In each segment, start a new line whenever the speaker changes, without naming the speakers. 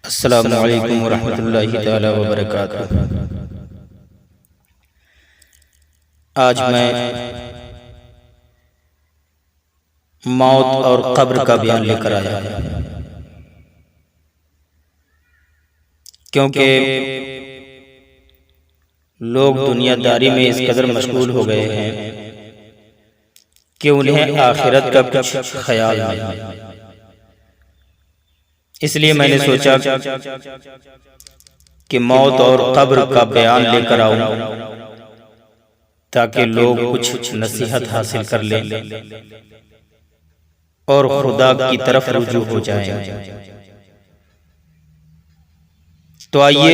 अस्सलामु अलैकुम वरहमतुल्लाहि ताला वबरकातुहू। आज मैं मौत और कब्र का बयान लेकर आया हूँ, क्योंकि लोग दुनियादारी में इस कदर मशगूल हो गए हैं कि उन्हें आखिरत का कुछ ख्याल नहीं। इसलिए मैंने सोचा कि मौत और कब्र का बयान लेकर आऊं, ताकि लोग कुछ नसीहत हासिल कर लें और खुदा की तरफ रुजू हो जाएं। तो आइए,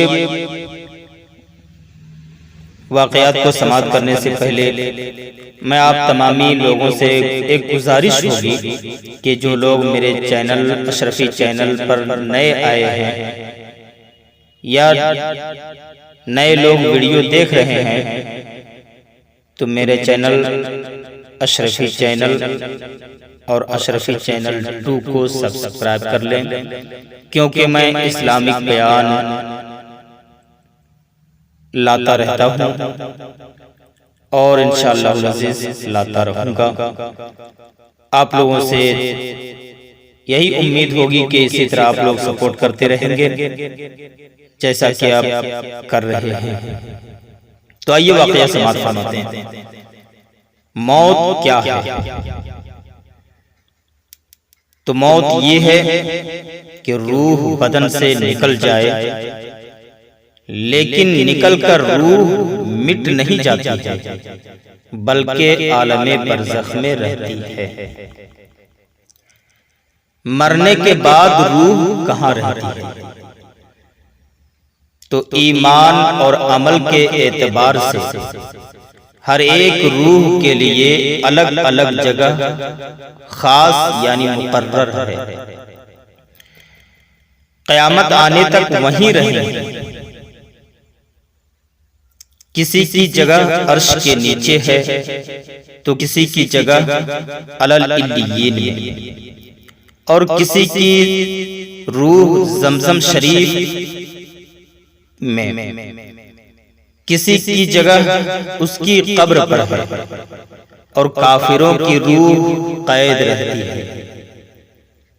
वाक़यात को समाप्त करने से पहले मैं आप तमामी लोगों से एक गुजारिश होगी कि जो लोग मेरे चैनल अशरफी चैनल पर नए आए हैं या नए लोग वीडियो देख रहे हैं, तो मेरे चैनल अशरफी चैनल और अशरफी चैनल 2 को सब्सक्राइब कर लें, क्योंकि मैं इस्लामिक बयान लाता रहता हूँ और इंशाअल्लाह अज़ीज़ लाता रहूँगा। आप लोगों से यही उम्मीद होगी कि इसी तरह आप लोग सपोर्ट करते रहेंगे जैसा कि आप कर रहे हैं। तो आइए वाक़या समाप्त फरमाते हैं। मौत क्या है? तो मौत ये है कि रूह बदन से निकल जाए, लेकिन निकलकर रूह मिट नहीं जाती है, बल्कि आलमे बरज़ख में रहती है। मरने के बाद रूह कहाँ रहती है? तो ईमान और अमल के एतबार से हर एक रूह के लिए अलग अलग जगह खास यानी मुकर्रर है। क़यामत आने तक वहीं रहेंगे। किसी की जगह अर्श के नीचे है, तो किसी की जगह अलल इल्लियीन है, और किसी की रूह ज़मज़म शरीफ में, किसी की जगह उसकी कब्र पर है, और काफिरों की रूह कैद रहती है।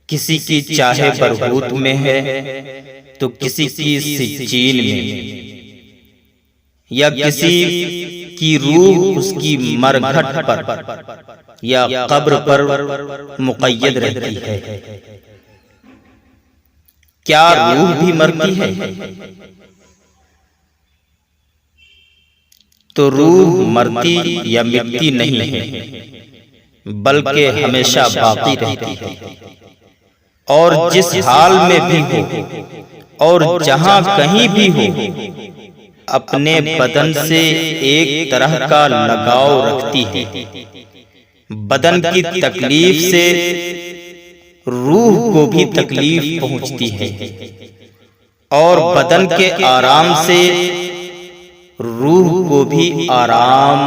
किसी की चाहे बरहूत में है, तो किसी की सिज्जीन में, या किसी की रूह उसकी मरघट पर या कब्र पर मुक़य्यद रहती है। क्या रूह भी मरती है? तो रूह मरती या मिटती नहीं है, बल्कि हमेशा बाकी रहती है। और जिस हाल में भी हो और जहां कहीं भी हो, अपने बदन से एक तरह का लगाव रखती है। बदन की तकलीफ से रूह को भी तकलीफ पहुंचती है, और बदन के आराम से रूह को भी आराम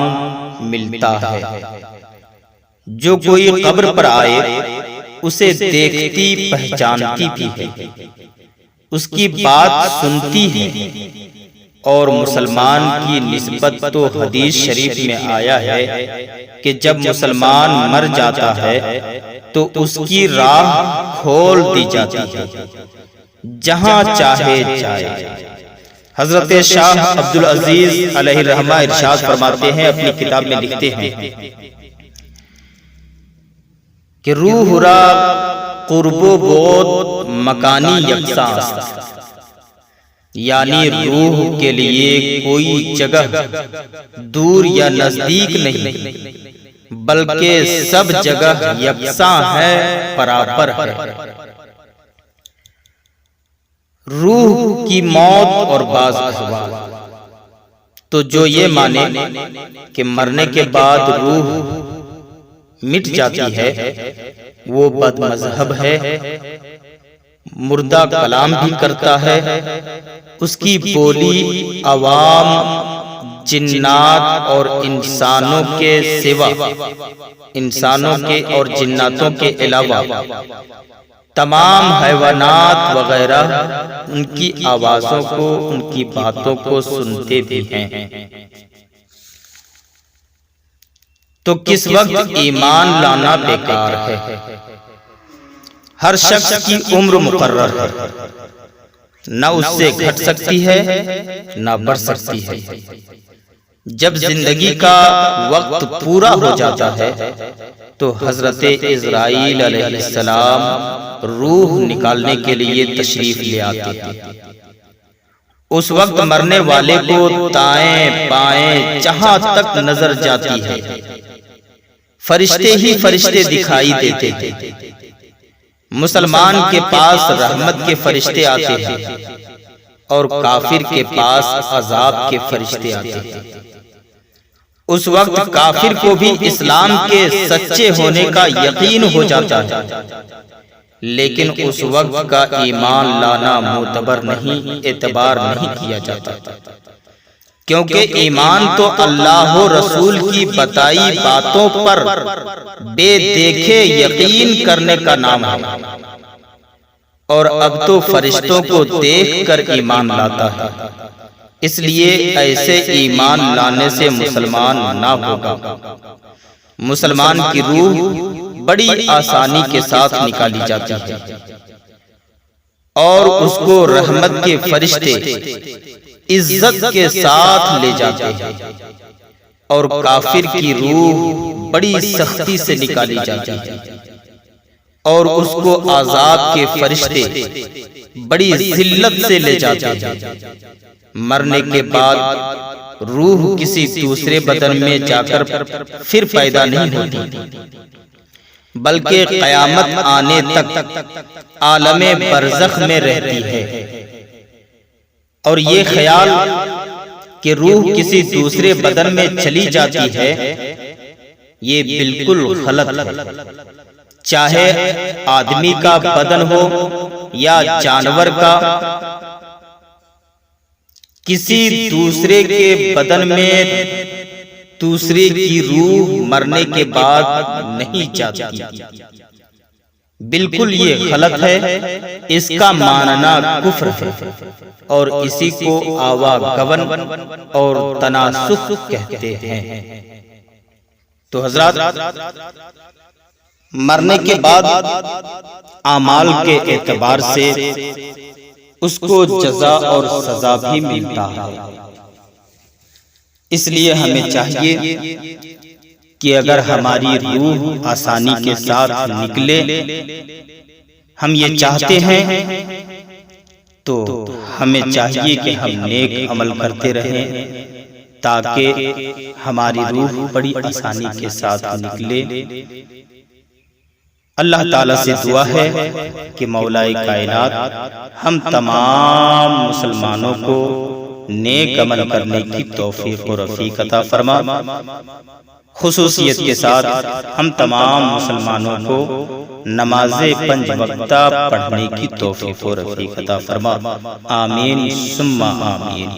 मिलता है। जो कोई कब्र पर आए, उसे देखती पहचानती भी है, उसकी बात सुनती है। और मुसलमान की निस्बत तो हदीस शरीफ में आया है कि जब मुसलमान मर जाता है तो उसकी राह खोल दी जाती है, जहां चाहे जाए। हजरत शाह अब्दुल अजीज अलैहि रहमा इरशाद फरमाते हैं, अपनी किताब में लिखते हैं कि रूह रा कुर्बो बोद मकानी यकसा, यानी रूह के लिए कोई जगह दूर या नजदीक नहीं, बल्कि सब जगह यकसा है, बराबर है। रूह की मौत और बाज़ अहवाल, तो जो ये माने कि मरने के बाद रूह मिट जाती है, वो बदमज़हब है, मुर्दा कलाम भी करता है। उसकी बोली अवाम, जिन्नात और इंसानों के सिवा, इंसानों के और जिन्नातों के अलावा तमाम हैवानात वगैरह उनकी आवाज़ों को, उनकी बातों को सुनते भी हैं। तो किस वक्त ईमान लाना बेकार है। हर शख्स की उम्र मुकर्रर है, न उससे घट सकती है न बढ़ सकती है। जब जिंदगी का वक्त पूरा हो जाता है तो हजरत इज़राइल अलैहिस्सलाम रूह निकालने के लिए तशरीफ ले आते हैं। उस वक्त मरने वाले को दाएं बाएं जहां तक नजर जाती है फरिश्ते ही फरिश्ते दिखाई देते थे। मुसलमान के पास रहमत के फरिश्ते आते हैं और काफिर के पास अजाब के फरिश्ते आते हैं। उस वक्त काफिर को भी इस्लाम के सच्चे होने का यकीन हो जाता है, लेकिन उस वक्त का ईमान लाना मोतबर नहीं, एतबार नहीं किया जाता, क्योंकि ईमान तो अल्लाह और रसूल की बताई बातों पर बेदेखे यकीन करने का नाम है। और अब तो फरिश्तों को देखकर ईमान लाता है। इसलिए ऐसे ईमान लाने से मुसलमान ना होगा। मुसलमान की रूह बड़ी आसानी के साथ निकाली जाती है और उसको रहमत के फरिश्ते इज्जत के साथ ले जाते हैं। और काफिर की रूह बड़ी सख्ती से निकाली जाती है और उसको अज़ाब के फरिश्ते बड़ी जिल्लत से ले जाते हैं। मरने के बाद रूह किसी दूसरे बदन में जाकर फिर पैदा नहीं होती, बल्कि क़यामत आने तक आलमे बरज़ख में रहती है। और ये ख्याल कि रूह किसी दूसरे बदन में चली जाती है, ये बिल्कुल गलत है। चाहे आदमी का बदन हो या जानवर का, किसी दूसरे के बदन में दूसरे की रूह मरने के बाद नहीं जाती। बिल्कुल ये गलत है, इसका मानना कुफ्र है और इसी को आवागवन और तनासुख कहते हैं। तो हज़रात, मरने के बाद आमाल के एतबार से उसको जज़ा और सजा भी मिलता है। इसलिए हमें चाहिए कि अगर हमारी रूह आसानी के साथ निकले, हम ये चाहते हैं, तो हमें चाहिए कि हम नेक अमल करते रहें ताकि हमारी रूह बड़ी आसानी के साथ निकले। अल्लाह ताला से दुआ है कि मौलाए कायनात हम तमाम मुसलमानों को नेक अमल करने की तौफीक और रफ़ीक अता फरमा। खुसूसियत के साथ हम तमाम मुसलमानों को नमाज़े पंज वक्ता पढ़ने की तौफीक और रफ़ीक अता फरमा। आमीन सुम्मा आमीन।